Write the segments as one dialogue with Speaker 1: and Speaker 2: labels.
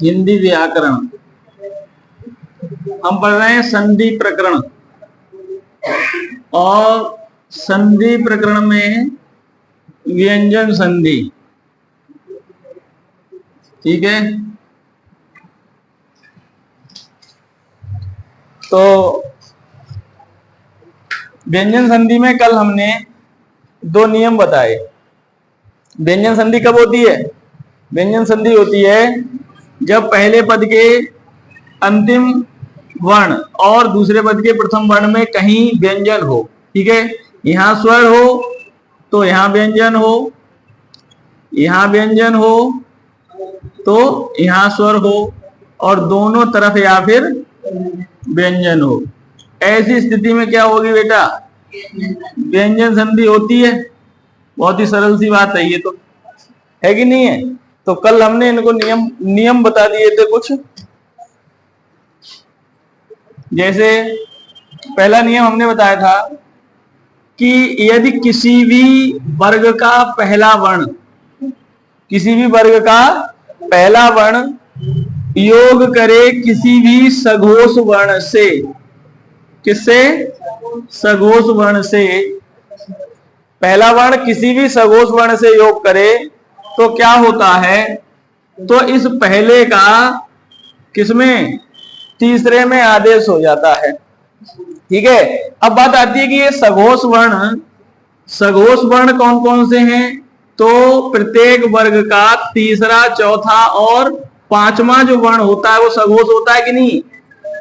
Speaker 1: हिंदी व्याकरण हम पढ़ रहे हैं संधि प्रकरण, और संधि प्रकरण में व्यंजन संधि, ठीक है। तो व्यंजन संधि में कल हमने दो नियम बताए। व्यंजन संधि कब होती है? व्यंजन संधि होती है जब पहले पद के अंतिम वर्ण और दूसरे पद के प्रथम वर्ण में कहीं व्यंजन हो, ठीक है। यहां स्वर हो तो यहां व्यंजन हो, यहां व्यंजन हो तो यहां स्वर हो, और दोनों तरफ या फिर व्यंजन हो। ऐसी स्थिति में क्या होगी बेटा? व्यंजन संधि होती है। बहुत ही सरल सी बात है ये, तो है कि नहीं है? तो कल हमने इनको नियम बता दिए थे कुछ। जैसे पहला नियम हमने बताया था कि यदि किसी भी वर्ग का पहला वर्ण, किसी भी वर्ग का पहला वर्ण योग करे किसी भी सघोष वर्ण से, किससे? सघोष वर्ण से। पहला वर्ण किसी भी सघोष वर्ण से योग करे तो क्या होता है? तो इस पहले का किसमें? तीसरे में आदेश हो जाता है, ठीक है। अब बात आती है कि ये सघोष वर्ण कौन कौन से हैं? तो प्रत्येक वर्ग का तीसरा, चौथा और पांचवा जो वर्ण होता है वो सघोष होता है कि नहीं?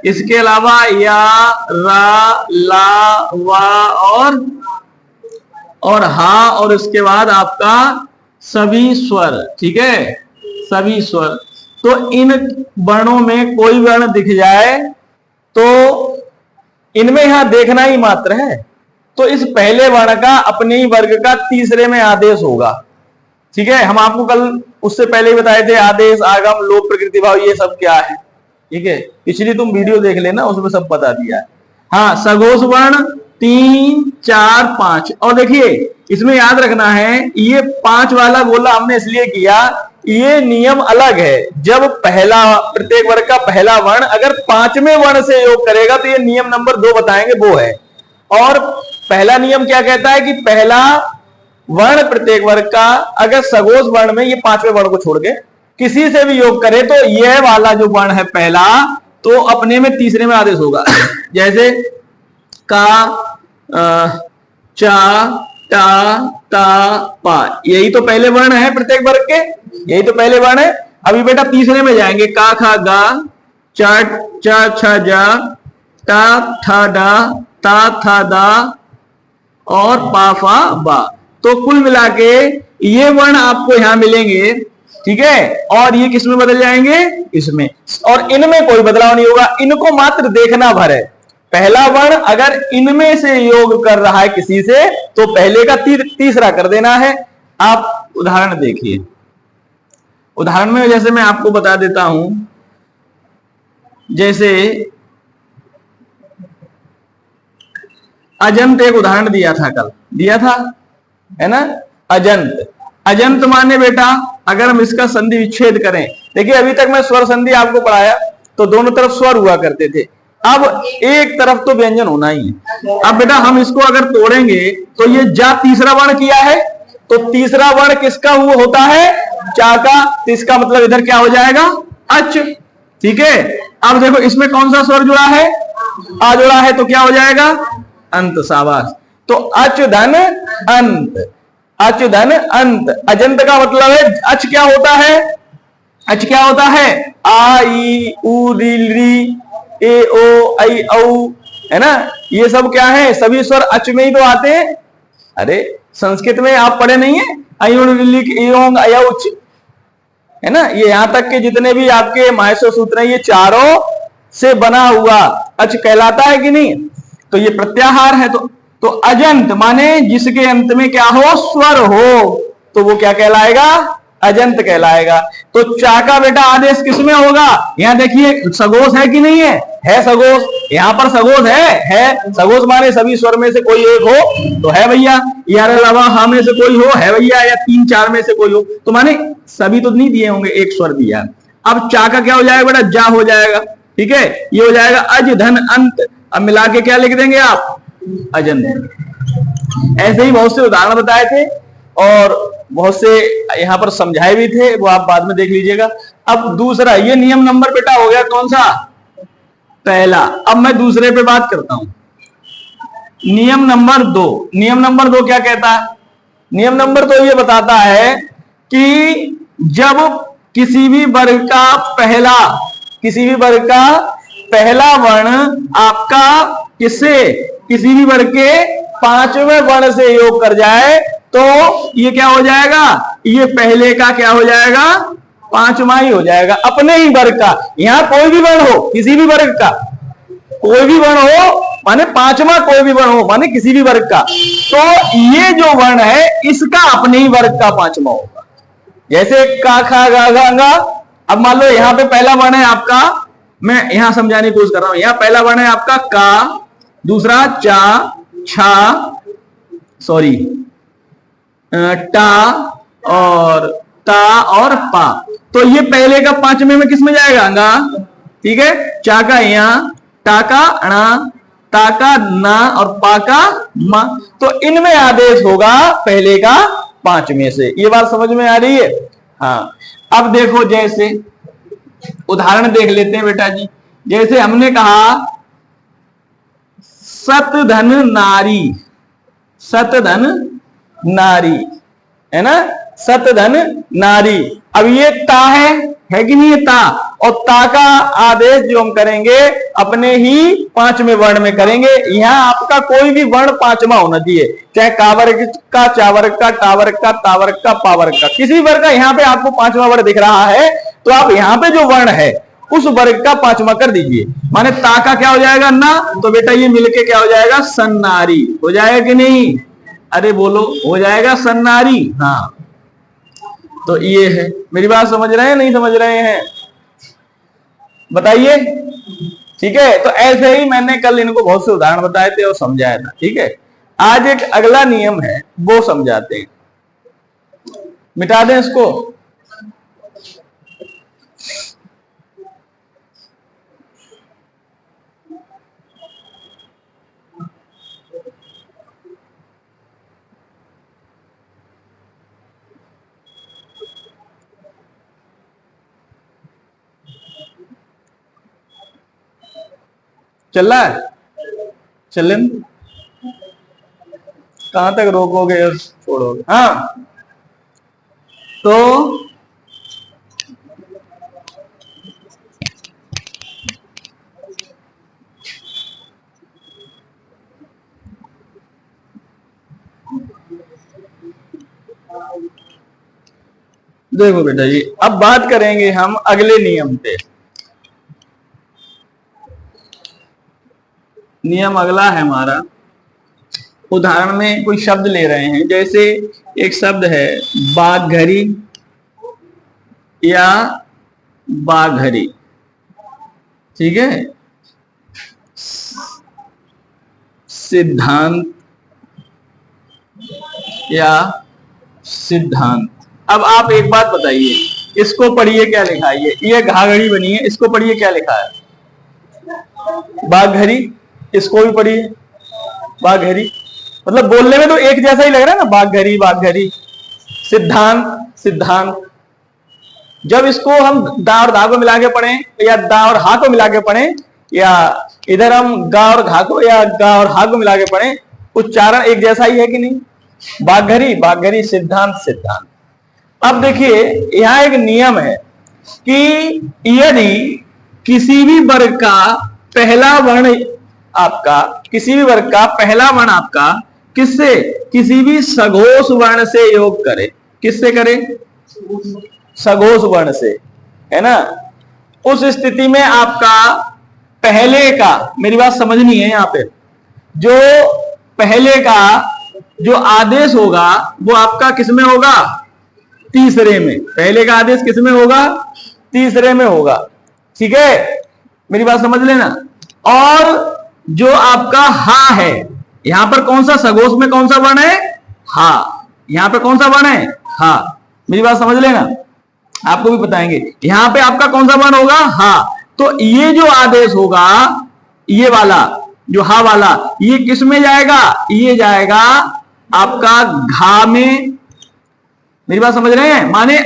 Speaker 1: इसके अलावा या, रा, ला, वा और हा, और इसके बाद आपका सभी स्वर, ठीक है, सभी स्वर। तो इन वर्णों में कोई वर्ण दिख जाए तो इनमें यहां देखना ही मात्र है, तो इस पहले वर्ण का अपने ही वर्ग का तीसरे में आदेश होगा, ठीक है। हम आपको कल उससे पहले ही बताए थे आदेश, आगम, लोप, प्रकृति भाव ये सब क्या है, ठीक है। पिछली तुम वीडियो देख लेना, उसमें सब बता दिया है। हाँ, सघोष वर्ण 3, 4, 5, और देखिए इसमें याद रखना है ये 5 वाला गोला हमने इसलिए किया, ये नियम अलग है। जब पहला, प्रत्येक वर्ग का पहला वर्ण अगर 5वें वर्ण से योग करेगा तो ये नियम नंबर 2 बताएंगे, वो है। और पहला नियम क्या कहता है कि पहला वर्ण प्रत्येक वर्ग का अगर सघोष वर्ण में, ये 5वें वर्ण को छोड़ के किसी से भी योग करे तो यह वाला जो वर्ण है पहला, तो अपने में तीसरे में आदेश होगा। जैसे का, चा, टा, ता, पा, यही तो पहले वर्ण है प्रत्येक वर्ग के, यही तो पहले वर्ण है। अभी बेटा तीसरे में जाएंगे, का, खा, गा, चा, चा, छा, जा, टा, ठा, डा, ता, था, दा और पा, फा, बा। तो कुल मिला के ये वर्ण आपको यहां मिलेंगे, ठीक है। और ये किस में बदल जाएंगे? इसमें। और इनमें कोई बदलाव नहीं होगा, इनको मात्र देखना भर है। पहला वर्ण अगर इनमें से योग कर रहा है किसी से तो पहले का तीसरा कर देना है। आप उदाहरण देखिए, उदाहरण में जैसे मैं आपको बता देता हूं, जैसे अजंत एक उदाहरण दिया था कल, दिया था, है ना। अजंत, अजंत माने बेटा अगर हम इसका संधि विच्छेद करें, देखिए अभी तक मैं स्वर संधि आपको पढ़ाया तो दोनों तरफ स्वर हुआ करते थे, अब एक तरफ तो व्यंजन होना ही है। अब बेटा हम इसको अगर तोड़ेंगे तो ये जा तीसरा वर्ण किया है, तो तीसरा वर्ण किसका हुआ होता है? चा का, तो इसका मतलब इधर क्या हो जाएगा? अच, ठीक है। अब देखो इसमें कौन सा स्वर जुड़ा है? आ जुड़ा है, तो क्या हो जाएगा? अंत, शाबाश। तो अच धन अंत, अच धन अंत। अजंत का मतलब है अच क्या होता है? अच क्या होता है? आ, ई, उ, री, ए, ओ, ऐ, औ, है ना। ये सब क्या है? सभी स्वर अच में ही तो आते हैं। अरे संस्कृत में आप पढ़े नहीं है? अयोंग, अयौच, है ना। ये यहां तक के जितने भी आपके माहेश्वर सूत्र हैं ये चारों से बना हुआ अच कहलाता है कि नहीं? तो ये प्रत्याहार है। तो अजंत माने जिसके अंत में क्या हो? स्वर हो, तो वो क्या कहलाएगा? अजंत कहलाएगा। तो चा का बेटा आदेश किसमें होगा? यहाँ देखिए सघोष है कि नहीं है? है सघोष, यहाँ पर सघोष है। सघोष माने सभी स्वर में से कोई एक हो तो है भैया, यार अलावा हा में से कोई हो है भैया, या 3, 4 में से कोई हो, तो माने सभी तो नहीं दिए होंगे, एक स्वर दिया। अब चा का क्या हो जाएगा बेटा, जा हो जाएगा, ठीक है, ये हो जाएगा अज धन अंत। अब मिला के क्या लिख देंगे आप, अजंत। ऐसे ही बहुत से उदाहरण बताए थे और बहुत से यहां पर समझाए भी थे, वो आप बाद में देख लीजिएगा। अब दूसरा, ये नियम नंबर बेटा हो गया कौन सा, पहला। अब मैं दूसरे पे बात करता हूं, नियम नंबर 2। नियम नंबर 2 क्या कहता है, नियम नंबर 2 ये बताता है कि जब किसी भी वर्ग का पहला वर्ण आपका किसी भी वर्ग के 5वें वर्ण से योग कर जाए तो ये क्या हो जाएगा, ये पहले का क्या हो जाएगा, 5वां ही हो जाएगा, अपने ही वर्ग का। यहां कोई भी वर्ण हो, किसी भी वर्ग का कोई भी वर्ण हो, माने 5वां कोई भी वर्ण हो, माने किसी भी वर्ग का, तो ये जो वर्ण है इसका अपने ही वर्ग का 5वां होगा। जैसे का, खा, गा, गा, गा। अब मान लो यहां पे पहला वर्ण है आपका, मैं यहां समझाने की कोशिश कर रहा हूं, यहां पहला वर्ण है आपका का, दूसरा चा, छा, सॉरी टा और ता और पा। तो ये पहले का 5वें में किस में जाएगा, गा, ठीक है, चा का यहां, टा का अणा, ता का ना और पा का मा। तो इनमें आदेश होगा पहले का 5वें से। ये बात समझ में आ रही है। हाँ, अब देखो, जैसे उदाहरण देख लेते हैं बेटा जी। जैसे हमने कहा सतधन नारी, सतधन नारी, है ना, सतधन नारी। अब ये ता है कि नहीं, ये ता, और ता का आदेश जो हम करेंगे अपने ही 5वें वर्ण में करेंगे। यहां आपका कोई भी वर्ण 5वां होना चाहिए, चाहे का वर्ग का, चा वर्ग का, टा वर्ग का, ता वर्ग का, पा वर्ग का, किसी वर्ग का। यहां पे आपको 5वां वर्ण दिख रहा है तो आप यहां पे जो वर्ण है उस वर्ग का 5वां कर दीजिए। माने ता का क्या हो जाएगा, ना, तो बेटा ये मिलके क्या हो जाएगा, सन्नारी हो जाएगा कि नहीं, अरे बोलो, हो जाएगा सन्नारी। हाँ, तो ये है। मेरी बात समझ रहे हैं, नहीं समझ रहे हैं, बताइए, ठीक है। तो ऐसे ही मैंने कल इनको बहुत से उदाहरण बताए थे और समझाया था, ठीक है। आज एक अगला नियम है वो समझाते हैं, मिटा दें इसको। चल रहा है, चलें, कहां तक रोकोगे और छोड़ोगे। हाँ, तो देखो बेटा जी, अब बात करेंगे हम अगले नियम पे। नियम अगला है हमारा, उदाहरण में कोई शब्द ले रहे हैं। जैसे एक शब्द है बाघरी या बाघरी, ठीक है, सिद्धांत या सिद्धांत। अब आप एक बात बताइए, इसको पढ़िए क्या लिखा है, ये घाघरी बनी है, इसको पढ़िए क्या लिखा है, बाघरी। इसको भी पढ़िए बाघरी, मतलब बोलने में तो एक जैसा ही लग रहा है ना, बाघरी बाघरी। सिद्धांत सिद्धांत। जब इसको हम दा और धा को मिला के पढ़ें या दा और हा को मिला के पढ़ें, या इधर हम गा और घा को या गा और हा को मिला के पढ़ें, उच्चारण एक जैसा ही है कि नहीं, बाघरी बाघरी, सिद्धांत सिद्धांत। अब देखिए यहां एक नियम है कि यदि किसी भी वर्ग का पहला वर्ण आपका, किसी भी वर्ग का पहला वर्ण आपका किससे, किसी भी सघोष वर्ण से योग करे, किससे करे, सघोष वर्ण से, है ना, उस स्थिति में आपका पहले का, मेरी बात समझनी है यहां पे, जो पहले का जो आदेश होगा वो आपका किसमें होगा, तीसरे में। पहले का आदेश किसमें होगा, तीसरे में होगा, ठीक है, मेरी बात समझ लेना। और जो आपका हा है, यहां पर कौन सा सघोष में कौन सा वर्ण है, हा, यहां पर कौन सा वर्ण है, हा, मेरी बात समझ लेना। आपको भी बताएंगे। यहां पे आपका कौन सा वर्ण होगा? हा। तो ये जो आदेश होगा, ये वाला जो हा वाला, ये किस में जाएगा? ये जाएगा आपका घा में। मेरी बात समझ रहे हैं? माने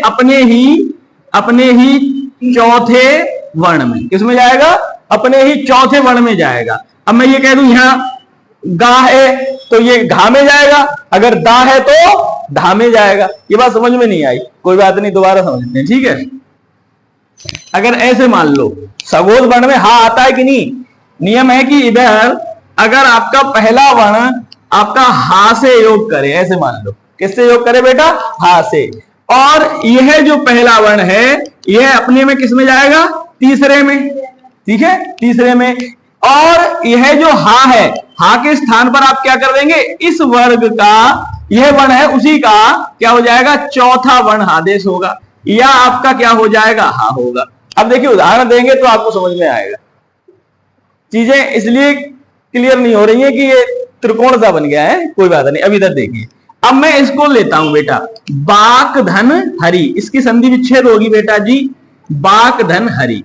Speaker 1: अपने ही चौथे वर्ण में। किस में जाएगा? अपने ही चौथे वर्ण में जाएगा। अब मैं ये कह दूं यहां गा है तो ये घा में जाएगा, अगर दा है तो धा में जाएगा। ये बात समझ में नहीं आई? कोई बात नहीं, दोबारा समझते हैं, ठीक है। अगर ऐसे मान लो सगोद वर्ण में हा आता है कि नहीं? नियम है कि इधर अगर आपका पहला वर्ण आपका हा से योग करे, ऐसे मान लो, किससे योग करे बेटा? हा से। और यह जो पहला वर्ण है यह अपने में किस में जाएगा? तीसरे में, ठीक है, तीसरे में। और यह जो हा है, हा के स्थान पर आप क्या कर देंगे? इस वर्ग का यह वर्ण है उसी का क्या हो जाएगा? चौथा वर्ण आदेश होगा, या आपका क्या हो जाएगा? हा होगा। अब देखिए उदाहरण देंगे तो आपको समझ में आएगा। चीजें इसलिए क्लियर नहीं हो रही है कि ये त्रिकोण सा बन गया है, कोई बात नहीं। अभी तक देखिए, अब मैं इसको लेता हूं बेटा, बाक धन हरि, इसकी संधि विच्छेद होगी बेटा जी, बाक धन हरि।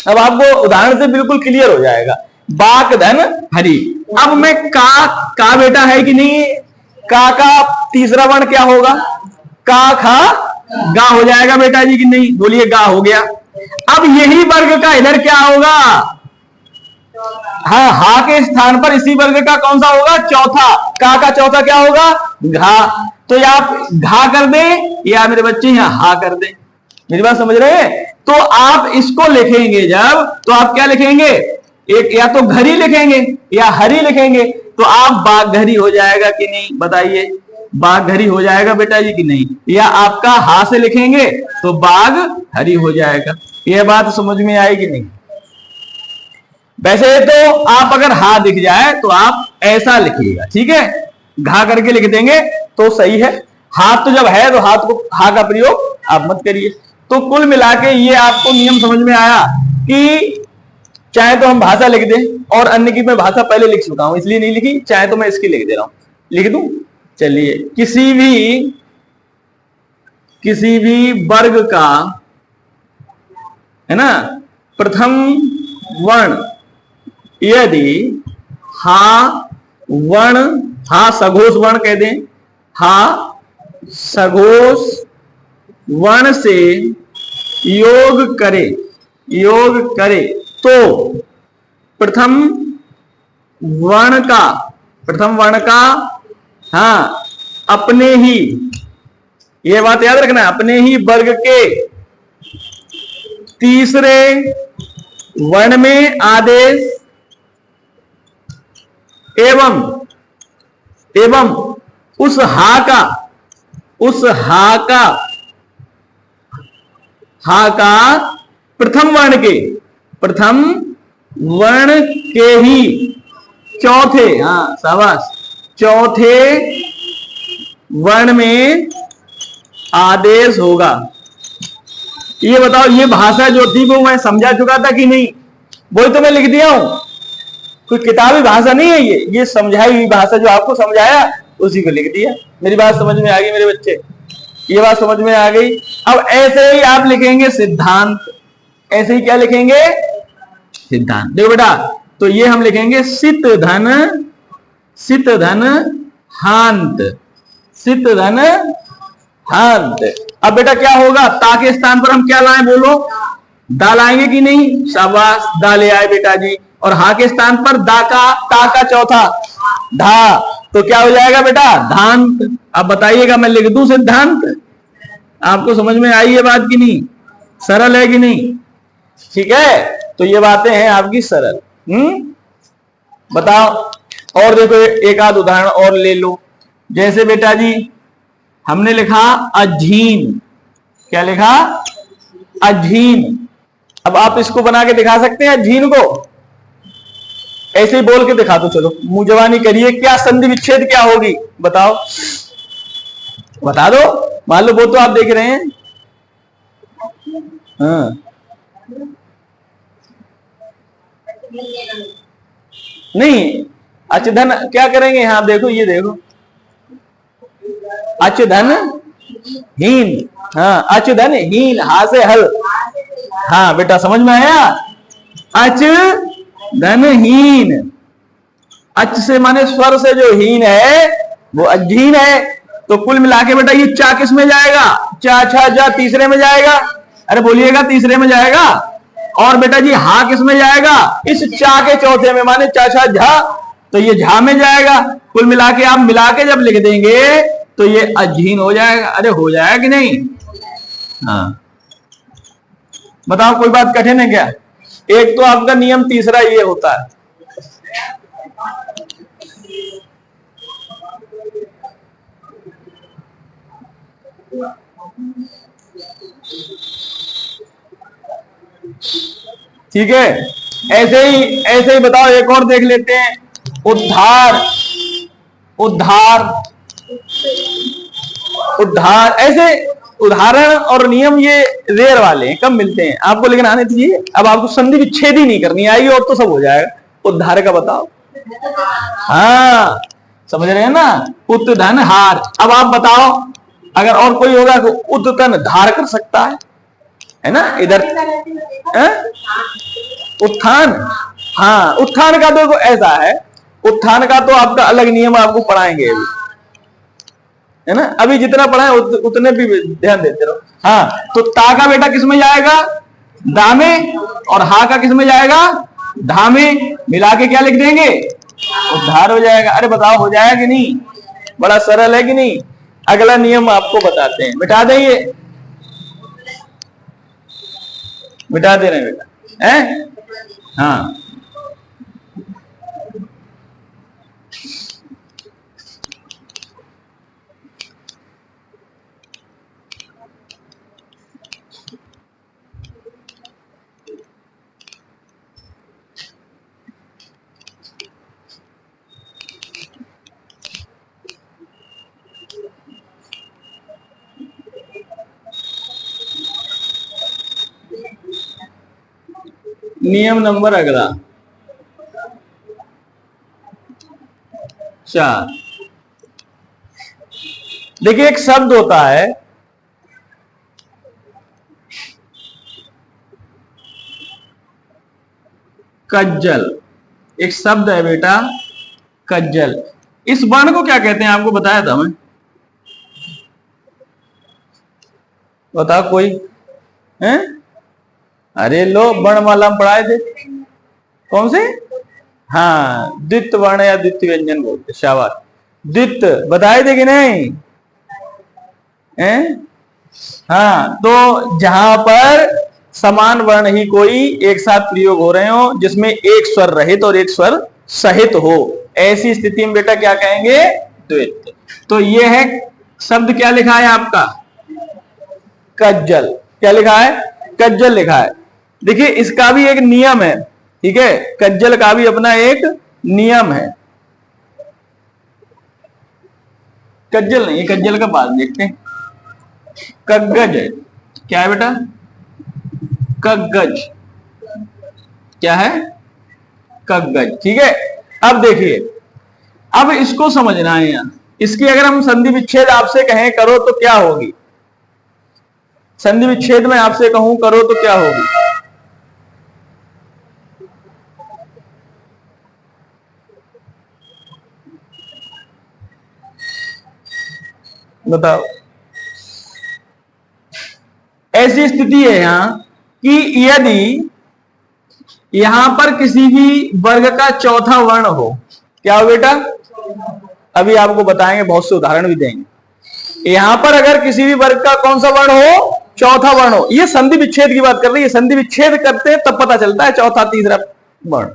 Speaker 1: अब आपको उदाहरण से बिल्कुल क्लियर हो जाएगा, बाक धन हरि। अब मैं का बेटा है कि नहीं? का तीसरा वर्ण क्या होगा? का खा गा हो जाएगा बेटा जी कि नहीं? बोलिए, गा हो गया। अब यही वर्ग का इधर क्या होगा? हाँ, हा के स्थान पर इसी वर्ग का कौन सा होगा? चौथा। का चौथा क्या होगा? घा। तो या आप घा कर दे या मेरे बच्चे यहां हा कर दे। मेरी बात समझ रहे हैं? तो आप इसको लिखेंगे जब, तो आप क्या लिखेंगे? एक या तो घरी लिखेंगे या हरी लिखेंगे। तो आप बाघ घरी हो जाएगा कि नहीं? बताइए, बाघ घरी हो जाएगा बेटा जी कि नहीं? या आपका हा से लिखेंगे तो बाघ हरी हो जाएगा। यह बात समझ में आएगी नहीं? वैसे तो आप अगर हा दिख जाए तो आप ऐसा लिखिएगा, ठीक है, घा करके लिख देंगे तो सही है। हाथ तो जब है तो हाथ को हा का प्रयोग आप मत करिए। तो कुल मिला के ये आपको नियम समझ में आया कि चाहे तो हम भाषा लिख दें, और अन्य की मैं भाषा पहले लिख चुका हूं इसलिए नहीं लिखी, चाहे तो मैं इसकी लिख दे रहा हूं, लिख दूं। चलिए, किसी भी वर्ग का, है ना, प्रथम वर्ण यदि हा वर्ण, हा सघोष वर्ण कह दें, हा सघोष वर्ण से योग करे तो प्रथम वर्ण का हाँ अपने ही, यह बात याद रखना है, अपने ही वर्ग के तीसरे वर्ण में आदेश एवं उस हा का प्रथम वर्ण के ही चौथे, हाँ शाबाश, चौथे वर्ण में आदेश होगा। ये बताओ, ये भाषा जो थी वो मैं समझा चुका था कि नहीं? वही तो मैं लिख दिया हूं, कोई किताबी भाषा नहीं है ये समझाई हुई भाषा, जो आपको समझाया उसी को लिख दिया। मेरी बात समझ में आ गई मेरे बच्चे? ये बात समझ में आ गई। अब ऐसे ही आप लिखेंगे सिद्धांत, ऐसे ही क्या लिखेंगे? सिद्धांत। देखो बेटा, तो ये हम लिखेंगे सित धन हांत, सित धन हांत। अब बेटा क्या होगा? ता के स्थान पर हम क्या लाएं? बोलो, दा लाएंगे कि नहीं? शाबाश, दा ले आए बेटा जी। और हा के स्थान पर ता का चौथा धा, तो क्या हो जाएगा बेटा? धांत। अब बताइएगा, मैं लिख दूं सिद्धांत? आपको समझ में आई ये बात कि नहीं? सरल है कि नहीं? ठीक है, तो ये बातें हैं आपकी सरल। बताओ, और देखो एक आध उदाहरण और ले लो। जैसे बेटा जी हमने लिखा अझीन, क्या लिखा? अझीन। अब आप इसको बना के दिखा सकते हैं अझीन को? ऐसे ही बोल के दिखा दो, चलो मुंह जवानी करिए, क्या संधि विच्छेद क्या होगी? बताओ, बता दो। मान लो वो तो आप देख रहे हैं, हाँ नहीं, अचधन क्या करेंगे? हाँ देखो, ये देखो, अचधन हीन। हाँ, अच धन हीन, हा से हल। हाँ बेटा समझ में आया, अच धन हीन। अच से माने स्वर से जो हीन है वो अज्हीन है। तो कुल मिला के बेटा ये चा किस में जाएगा, चा छा जा तीसरे में जाएगा। अरे बोलिएगा तीसरे में जाएगा। और बेटा जी हा किस में जाएगा, इस चा के चौथे में, माने चा छा झा, तो ये झा में जाएगा। कुल मिला के आप मिला के जब लिख देंगे तो ये अज्हीन हो जाएगा। अरे हो जाएगा कि नहीं। हाँ बताओ कोई बात कठिन है क्या। एक तो आपका नियम तीसरा ये होता है, ठीक है। ऐसे ही बताओ, एक और देख लेते हैं। उद्धार, उद्धार, उद्धार, ऐसे उदाहरण और नियम ये रेयर वाले हैं, कम मिलते हैं आपको, लेकिन आने दीजिए। अब आपको संधि विच्छेद ही नहीं करनी आएगी और तो सब हो जाएगा। उद्धार का बताओ। हाँ समझ रहे हैं ना, उत धन हार। अब आप बताओ, अगर और कोई होगा तो उत तन धार कर सकता है ना। इधर उत्थान, हाँ उत्थान का देखो ऐसा है, उत्थान का तो आपका अलग नियम आपको पढ़ाएंगे अभी, है ना। अभी जितना पढ़ा है उतने भी ध्यान देते रहो। हाँ तो ता का बेटा किस में जाएगा, दा में, और हा का किस में जाएगा, धा में। मिला के क्या लिख देंगे, उद्धार हो जाएगा। अरे बताओ हो जाएगा कि नहीं, बड़ा सरल है कि नहीं। अगला नियम आपको बताते हैं, मिटा देंगे, मिटा दे रहे हैं बेटा, है। हाँ नियम नंबर अगला 4। देखिए एक शब्द होता है कज्जल, एक शब्द है बेटा कज्जल। इस वर्ण को क्या कहते हैं आपको बताया था मैं, बताओ कोई है। अरे लो वर्णमाला में पढ़ाए थे, कौन से। हाँ द्वित वर्ण या द्वितीय व्यंजन बोलते, शाबाश। द्वित बताए थे कि नहीं है। हाँ तो जहां पर समान वर्ण ही कोई एक साथ प्रयोग हो रहे हो, जिसमें एक स्वर रहित और एक स्वर सहित हो, ऐसी स्थिति में बेटा क्या कहेंगे, द्वित। तो ये है शब्द, क्या लिखा है आपका, कज्जल। क्या लिखा है, कज्जल लिखा है। देखिए इसका भी एक नियम है, ठीक है, कज्जल का भी अपना एक नियम है। कज्जल नहीं, कज्जल का बाद देखते हैं। कग्गज है, क्या है बेटा, कग्गज, क्या है, कग्गज, ठीक है। अब देखिए, अब इसको समझना है यहां। इसकी अगर हम संधि विच्छेद आपसे कहें करो तो क्या होगी, संधि विच्छेद में आपसे कहूं करो तो क्या होगी, बताओ। ऐसी स्थिति है यहां कि यदि यहां पर किसी भी वर्ग का चौथा वर्ण हो, क्या हो बेटा, अभी आपको बताएंगे, बहुत से उदाहरण भी देंगे। यहां पर अगर किसी भी वर्ग का कौन सा वर्ण हो, चौथा वर्ण हो, ये संधि विच्छेद की बात कर रही है, संधि विच्छेद करते हैं तब पता चलता है चौथा तीसरा वर्ण।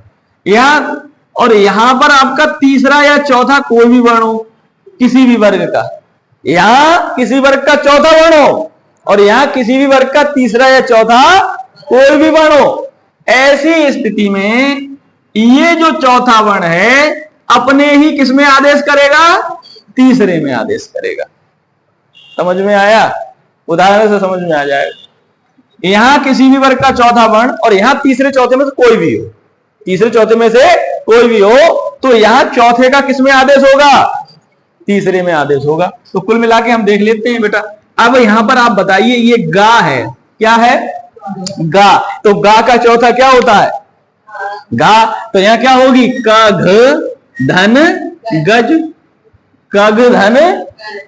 Speaker 1: यहां और यहां पर आपका तीसरा या चौथा कोई भी वर्ण हो किसी भी वर्ग का, यहां किसी वर्ग का चौथा वर्ण हो और यहां किसी भी वर्ग का तीसरा या चौथा कोई भी वर्ण हो, ऐसी स्थिति में ये जो चौथा वर्ण है अपने ही किसमें आदेश करेगा, तीसरे में आदेश करेगा। समझ में आया, उदाहरण से समझ में आ जाएगा। यहां किसी भी वर्ग का चौथा वर्ण और यहां तीसरे चौथे में से कोई भी हो, तीसरे चौथे में से कोई भी हो, तो यहां चौथे का किसमें आदेश होगा, तीसरे में आदेश होगा। तो कुल मिला के हम देख लेते हैं बेटा। अब यहां पर आप बताइए, ये गा है, क्या है? गा। तो गा का चौथा क्या होता है? गा। तो यहां क्या होगी? क घ धन गज, क घ धन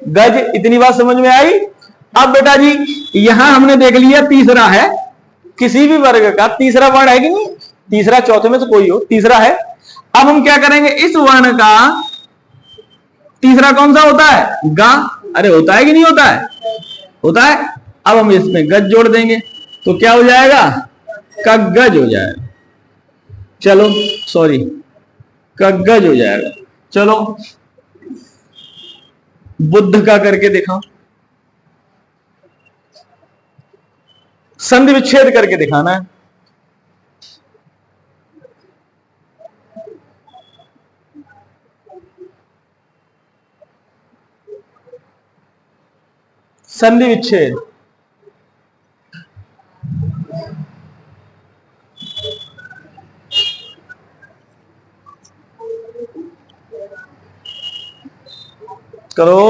Speaker 1: गज। इतनी बात समझ में आई? अब बेटा जी यहां हमने देख लिया तीसरा है, किसी भी वर्ग का तीसरा वर्ण है कि नहीं? तीसरा, चौथे में से कोई हो, तीसरा है। अब हम क्या करेंगे, इस वर्ण का तीसरा कौन सा होता है? गा। अरे होता है कि नहीं होता है? होता है। अब हम इसमें गज जोड़ देंगे तो क्या हो जाएगा? कगज हो जाएगा। चलो सॉरी, कगज हो जाएगा। चलो बुद्ध का करके दिखाओ, संधि विच्छेद करके दिखाना है। संधि विच्छेद। करो।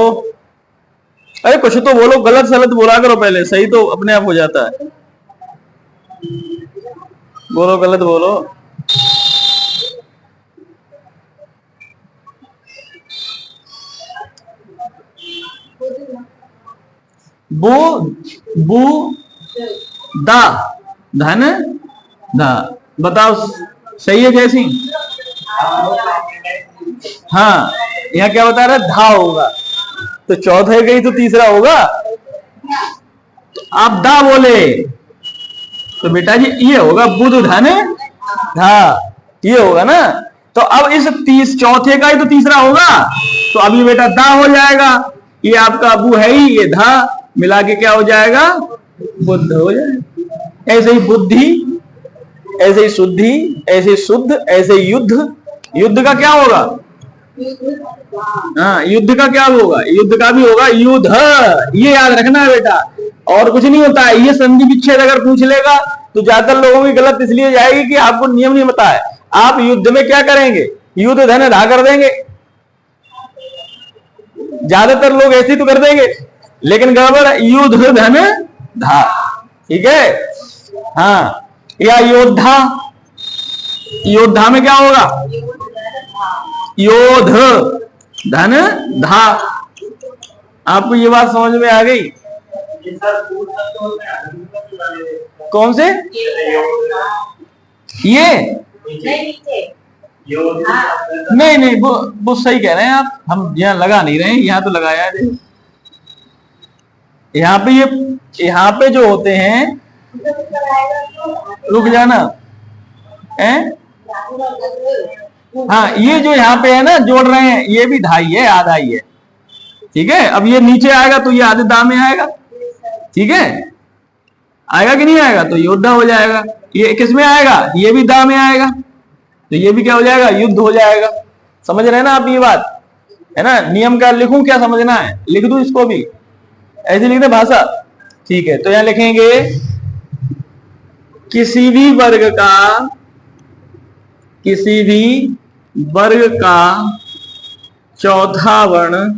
Speaker 1: अरे कुछ तो बोलो, गलत सलत बोला करो पहले, सही तो अपने आप हो जाता है। बोलो, गलत बोलो। बू बू दा धन धा। बताओ सही है जैसी? हाँ, यहाँ क्या बता रहा है? धा होगा। तो चौथे गई तो तीसरा होगा। तो आप दा बोले तो बेटा जी ये होगा बुध धन धा, ये होगा ना। तो अब इस चौथे का ही तो तीसरा होगा, तो अभी बेटा दा हो जाएगा। ये आपका अबू है ही, ये धा मिला के क्या हो जाएगा? बुद्ध हो जाएगा। ऐसे ही बुद्धि, ऐसे ही शुद्धि, ऐसे शुद्ध, ऐसे युद्ध। युद्ध का क्या होगा? हाँ, युद्ध का क्या होगा? युद्ध का भी होगा युद्ध। ये याद रखना है बेटा, और कुछ नहीं होता है। ये संधि विच्छेद अगर पूछ लेगा तो ज्यादातर लोगों की गलत इसलिए जाएगी कि आपको नियम नहीं पता है। आप युद्ध में क्या करेंगे? युद्ध धन धा कर देंगे। ज्यादातर लोग ऐसे तो कर देंगे, लेकिन गड़बड़ युद्ध धन धा। ठीक है? हाँ, या योद्धा। योद्धा में क्या होगा? योध धन धा। आपको ये बात समझ में आ गई? कौन से? ये नहीं नहीं, वो सही कह रहे हैं आप, हम यहाँ लगा नहीं रहे हैं, यहाँ तो लगाया है। यहाँ पे ये, यहाँ पे जो होते हैं, रुक जाना है। हाँ, ये जो यहाँ पे है ना जोड़ रहे हैं, ये भी ढाई है, आधा ही है। ठीक है? अब ये नीचे आएगा तो ये आधे दाम में आएगा। ठीक है? आएगा कि नहीं आएगा? तो योद्धा हो जाएगा। ये किस में आएगा? ये भी दा में आएगा, तो ये भी क्या हो जाएगा? युद्ध हो जाएगा। समझ रहे हैं ना आप ये बात? है ना? नियम क्या लिखूं, क्या समझना है? लिख दूं इसको भी, ऐसे लिख दे भाषा। ठीक है, तो यहां लिखेंगे किसी भी वर्ग का, किसी भी वर्ग का चौथा वर्ण,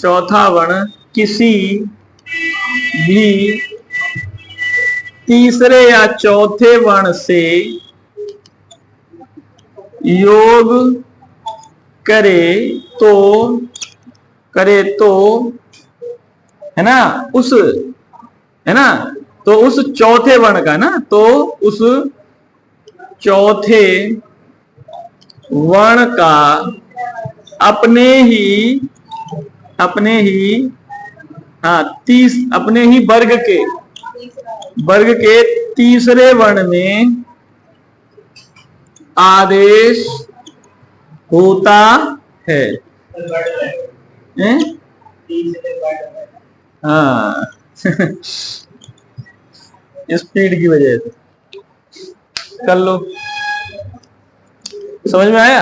Speaker 1: चौथा वर्ण किसी भी तीसरे या चौथे वर्ण से योग करे तो, करे तो, है ना, उस, है ना, तो उस चौथे वर्ण का ना, तो उस चौथे वर्ण का अपने ही, अपने ही, हाँ, अपने ही वर्ग के तीसरे वर्ण में आदेश होता है। हाँ स्पीड की वजह से कर लो। समझ में आया?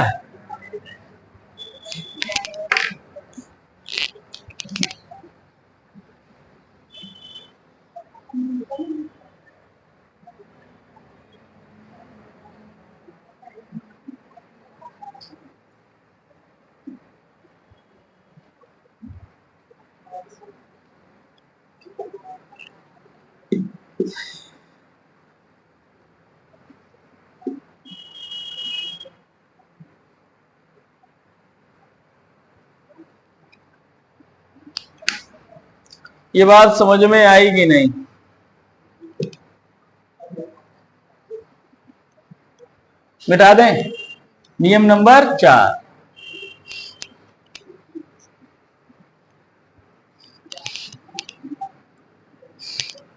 Speaker 1: ये बात समझ में आई कि नहीं? मिटा दें। नियम नंबर 4,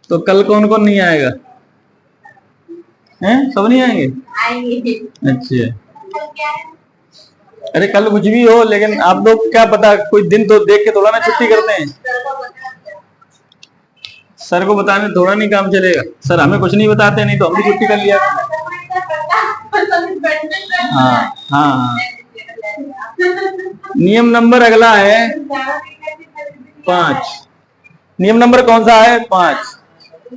Speaker 1: तो कल कौन कौन नहीं आएगा? हैं? सब नहीं आएंगे? आएंगे। अच्छा, अरे कल कुछ भी हो, लेकिन आप लोग क्या पता, कोई दिन तो देख के थोड़ा ना छुट्टी करते हैं। सर को बताने थोड़ा नहीं काम चलेगा। सर हमें कुछ नहीं बताते, नहीं तो हम भी छुट्टी कर लिया। हाँ हाँ। नियम नंबर अगला है 5। नियम नंबर कौन सा है? 5।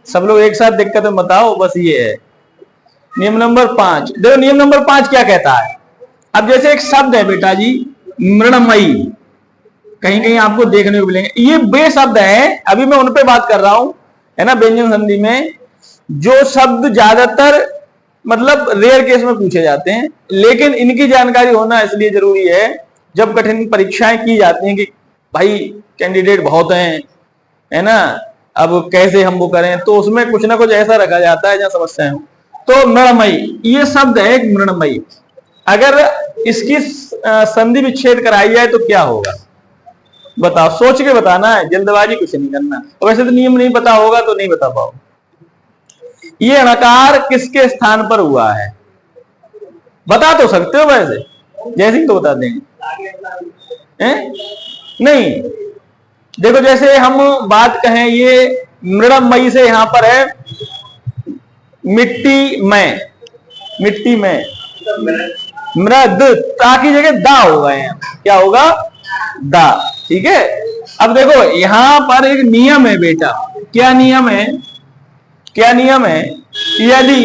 Speaker 1: सब लोग एक साथ दिक्कत में बताओ, बस ये है नियम नंबर 5। देखो नियम नंबर 5 क्या कहता है। अब जैसे एक शब्द है बेटा जी, मृणमयी, कहीं कहीं आपको देखने को मिलेंगे। ये बे शब्द है, अभी मैं उन पे बात कर रहा हूं, है ना। व्यंजन संधि में जो शब्द ज्यादातर मतलब रेयर केस में पूछे जाते हैं, लेकिन इनकी जानकारी होना इसलिए जरूरी है जब कठिन परीक्षाएं की जाती हैं कि भाई कैंडिडेट बहुत हैं, है ना, अब कैसे हम वो करें, तो उसमें कुछ ना कुछ ऐसा रखा जाता है जहां समस्याएं हो। तो मृणमयी ये शब्द है एक मृणमयी, अगर इसकी संधि विच्छेद कराई जाए तो क्या होगा बताओ, सोच के बताना है, जल्दबाजी कुछ नहीं करना। और वैसे तो नियम नहीं पता होगा तो नहीं बता पाओ। ये अणकार किसके स्थान पर हुआ है? बता तो सकते हो वैसे, जैसे ही तो बता देंगे। नहीं, देखो जैसे हम बात कहें, ये मृणमयी से यहां पर है मिट्टी में, मिट्टी में मृद, ता की जगह दा होगा, क्या होगा? दा। ठीक है। अब देखो यहां पर एक नियम है बेटा, क्या नियम है? क्या नियम है? यदि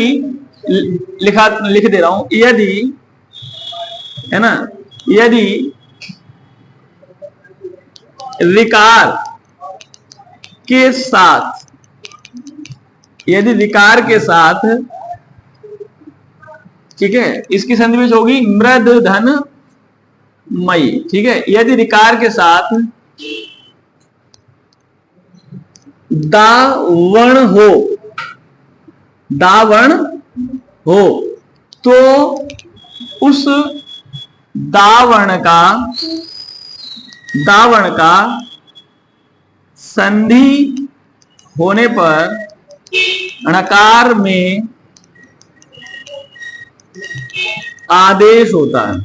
Speaker 1: लिख दे रहा हूं, यदि, है ना, यदि विकार के साथ, यदि विकार के साथ, ठीक है, इसकी संधि विच्छेद होगी मृद धन मई। ठीक है, यदि विकार के साथ दावण हो, दावण हो, तो उस दावण का संधि होने पर णकार में आदेश होता है।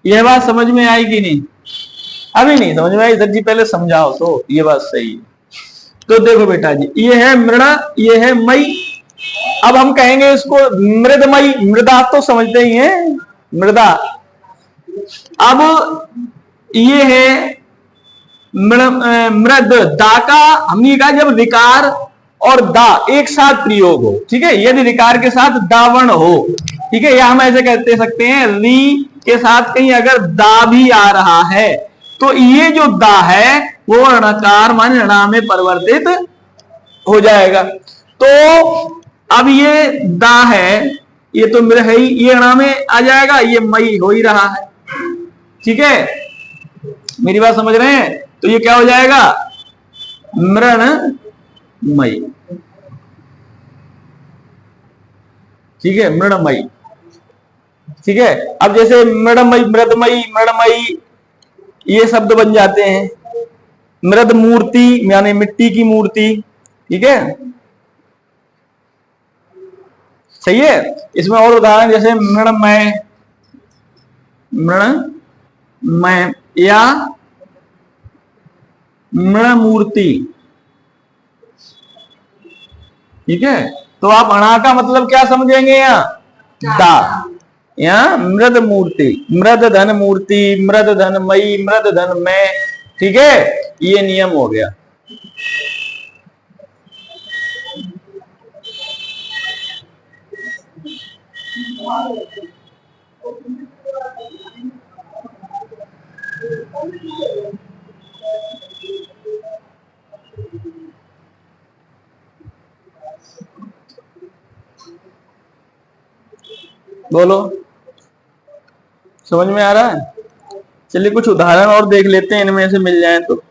Speaker 1: यह बात समझ में आई कि नहीं? अभी नहीं समझ में आई सर जी, पहले समझाओ तो ये बात सही है। तो देखो बेटा जी, ये है मृण, ये है मई। अब हम कहेंगे इसको मृदमयी, मृदा तो समझते ही हैं, मृदा। अब ये है मृद, दा का हमने कहा जब विकार और दा एक साथ प्रयोग हो, ठीक है, यदि विकार के साथ दावण हो, ठीक है, या हम ऐसे कहते सकते हैं री के साथ कहीं अगर दा भी आ रहा है, तो ये जो दा है वो णकार माने णा में परिवर्तित हो जाएगा। तो अब ये दा है, ये तो मेरे है ही, ये णा में आ जाएगा, ये मई हो ही रहा है। ठीक है, मेरी बात समझ रहे हैं? तो ये क्या हो जाएगा? मृणमयी। ठीक है, मृणमयी। ठीक है, अब जैसे मृणमयी, मृदमयी, मृणमयी ये शब्द बन जाते हैं। मृद मूर्ति यानी मिट्टी की मूर्ति। ठीक है, सही है। इसमें और उदाहरण जैसे मृणमय, मृणमय या मृणमूर्ति। ठीक है, तो आप अणा का मतलब क्या समझेंगे? यहाँ दा, यहाँ मृद मूर्ति, मृद धन मूर्ति, मृद धन मई, मृद धन में। ठीक है, ये नियम हो गया। बोलो, समझ में आ रहा है? चलिए कुछ उदाहरण और देख लेते हैं, इनमें से मिल जाए तो।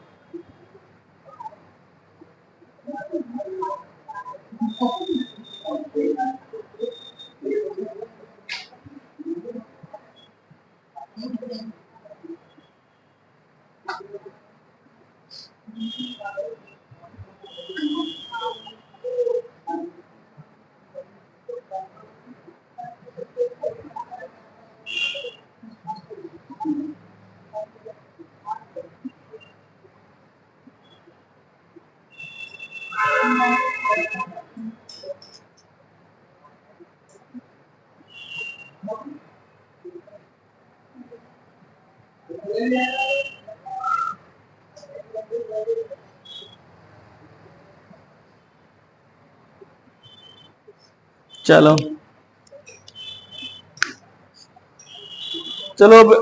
Speaker 1: चलो चलो अब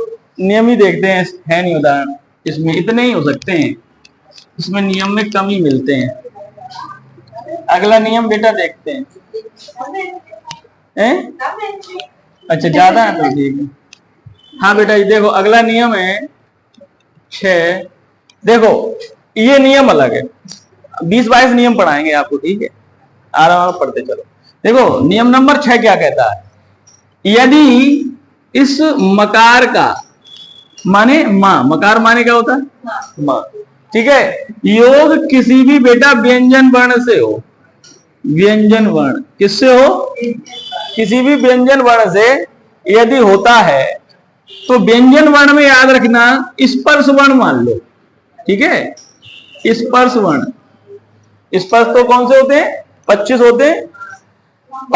Speaker 1: नियम ही देखते हैं, है नहीं उदाहरण इसमें, इतने ही हो सकते हैं, इसमें नियम में कम ही मिलते हैं। अगला नियम बेटा देखते हैं, अच्छा ज्यादा है तो ठीक है। हाँ बेटा ये देखो अगला नियम है 6। देखो ये नियम अलग है, 20-22 नियम पढ़ाएंगे आपको, ठीक है, आराम पढ़ते चलो। देखो नियम नंबर 6 क्या कहता है, यदि इस मकार का माने मां, मकार माने क्या होता है मां, ठीक है, योग किसी भी बेटा व्यंजन वर्ण से हो, व्यंजन वर्ण किससे हो, किसी भी व्यंजन वर्ण से यदि होता है तो व्यंजन वर्ण में याद रखना स्पर्श वर्ण मान लो, ठीक है, स्पर्श वर्ण, स्पर्श तो कौन से होते हैं 25 होते हैं,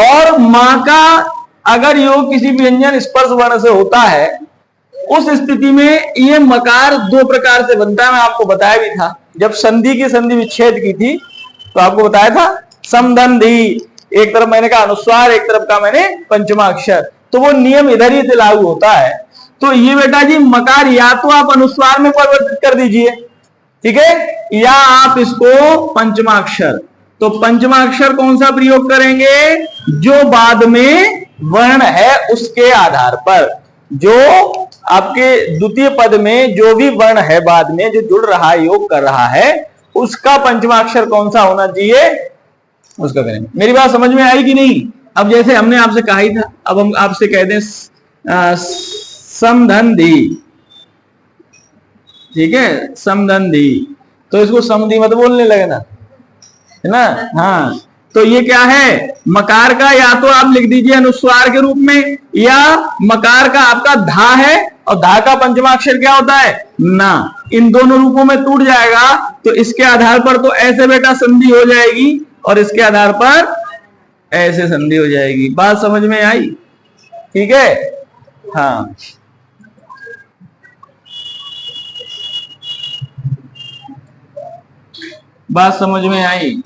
Speaker 1: और मां का अगर योग किसी व्यंजन स्पर्श वर्ण से होता है उस स्थिति में ये मकार दो प्रकार से बनता है, मैं आपको बताया भी था जब संधि की संधि विच्छेद की थी तो आपको बताया था समधन्धी, एक तरफ मैंने कहा अनुस्वार, एक तरफ का मैंने पंचमाक्षर, तो वो नियम इधर ही से लागू होता है। तो ये बेटा जी मकार या तो आप अनुस्वार में परिवर्तित कर दीजिए, ठीक है, या आप इसको पंचमाक्षर, तो पंचमाक्षर कौन सा प्रयोग करेंगे, जो बाद में वर्ण है उसके आधार पर, जो आपके द्वितीय पद में जो भी वर्ण है बाद में जो जुड़ रहा है योग कर रहा है उसका पंचमाक्षर कौन सा होना चाहिए उसका करेंगे। मेरी बात समझ में आई कि नहीं? अब जैसे हमने आपसे कहा ही था, अब हम आपसे कह दें समधन्धी, ठीक है, समधन्धी, तो इसको समधि मत बोलने लगना, है ना। हाँ तो ये क्या है, मकार का या तो आप लिख दीजिए अनुस्वार के रूप में, या मकार का आपका धा है और धा का पंचमाक्षर क्या होता है ना, इन दोनों रूपों में टूट जाएगा, तो इसके आधार पर तो ऐसे बेटा संधि हो जाएगी और इसके आधार पर ऐसे संधि हो जाएगी। बात समझ में आई? ठीक है, हाँ बात समझ में आई।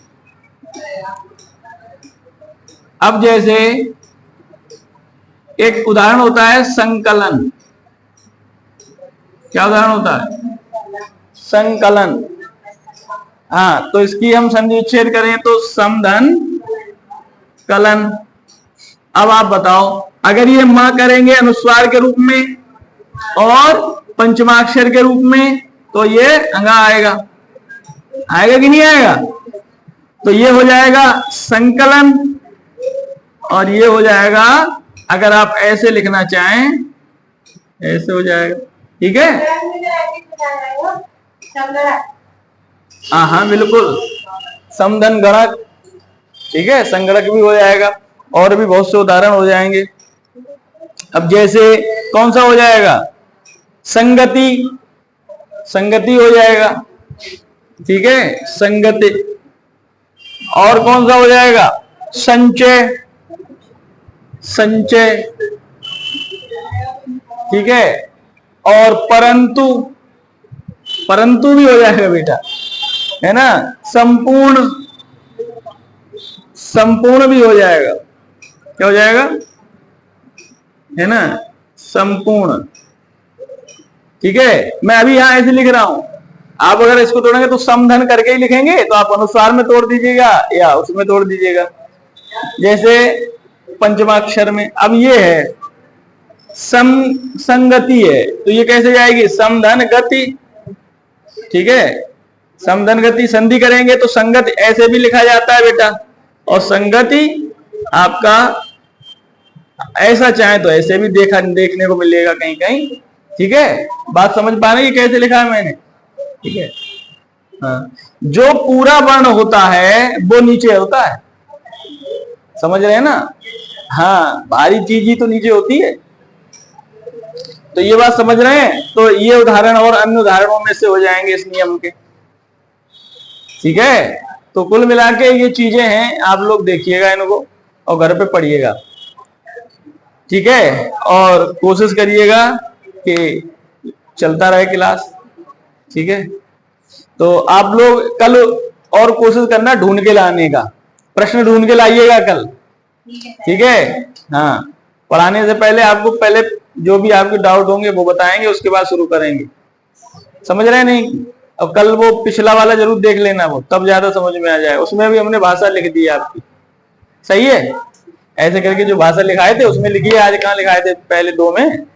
Speaker 1: अब जैसे एक उदाहरण होता है संकलन, क्या उदाहरण होता है संकलन, हाँ तो इसकी हम संधि विच्छेद करें तो समधन कलन। अब आप बताओ अगर ये मां करेंगे अनुस्वार के रूप में और पंचमाक्षर के रूप में तो ये अंगा आएगा, आएगा कि नहीं आएगा, तो ये हो जाएगा संकलन, और ये हो जाएगा अगर आप ऐसे लिखना चाहें ऐसे हो जाएगा, ठीक है, हाँ बिल्कुल समधन गणक, ठीक है, संगणक भी हो जाएगा, और भी बहुत से उदाहरण हो जाएंगे। अब जैसे कौन सा हो जाएगा संगति, संगति हो जाएगा, ठीक है, संगति, और कौन सा हो जाएगा संचय, संचय, ठीक है, और परंतु, परंतु भी हो जाएगा बेटा, है ना, संपूर्ण, संपूर्ण भी हो जाएगा, क्या हो जाएगा, है ना, संपूर्ण, ठीक है। मैं अभी यहां ऐसे लिख रहा हूं, आप अगर इसको तोड़ेंगे तो समधन करके ही लिखेंगे, तो आप अनुस्वार में तोड़ दीजिएगा या उसमें तोड़ दीजिएगा, जैसे पंचमाक्षर में। अब ये है सम संगति है, तो ये कैसे जाएगी? समधन गति। ठीक है, समधन गति संधि करेंगे तो संगत ऐसे भी लिखा जाता है बेटा, और संगति आपका ऐसा चाहे तो ऐसे भी देखने को मिलेगा कहीं कहीं। ठीक है, बात समझ पा रहे हैं कैसे लिखा है मैंने? ठीक है, हाँ, जो पूरा वर्ण होता है वो नीचे होता है, समझ रहे हैं ना? हाँ, भारी चीज ही तो नीचे होती है, तो ये बात समझ रहे हैं? तो ये उदाहरण और अन्य उदाहरणों में से हो जाएंगे इस नियम के। ठीक है, तो कुल मिला के ये चीजें हैं, आप लोग देखिएगा इनको और घर पे पढ़िएगा। ठीक है, और कोशिश करिएगा कि चलता रहे क्लास। ठीक है, तो आप लोग कल और कोशिश करना ढूंढ के लाने का, प्रश्न ढूंढ के लाइएगा कल। ठीक है, हाँ, पढ़ाने से पहले आपको पहले जो भी आपके डाउट होंगे वो बताएंगे, उसके बाद शुरू करेंगे। समझ रहे नहीं? और कल वो पिछला वाला जरूर देख लेना, वो तब ज्यादा समझ में आ जाए। उसमें भी हमने भाषा लिख दी है आपकी, सही है? ऐसे करके जो भाषा लिखाए थे उसमें लिखिए, आज कहाँ लिखाए थे पहले 2 में।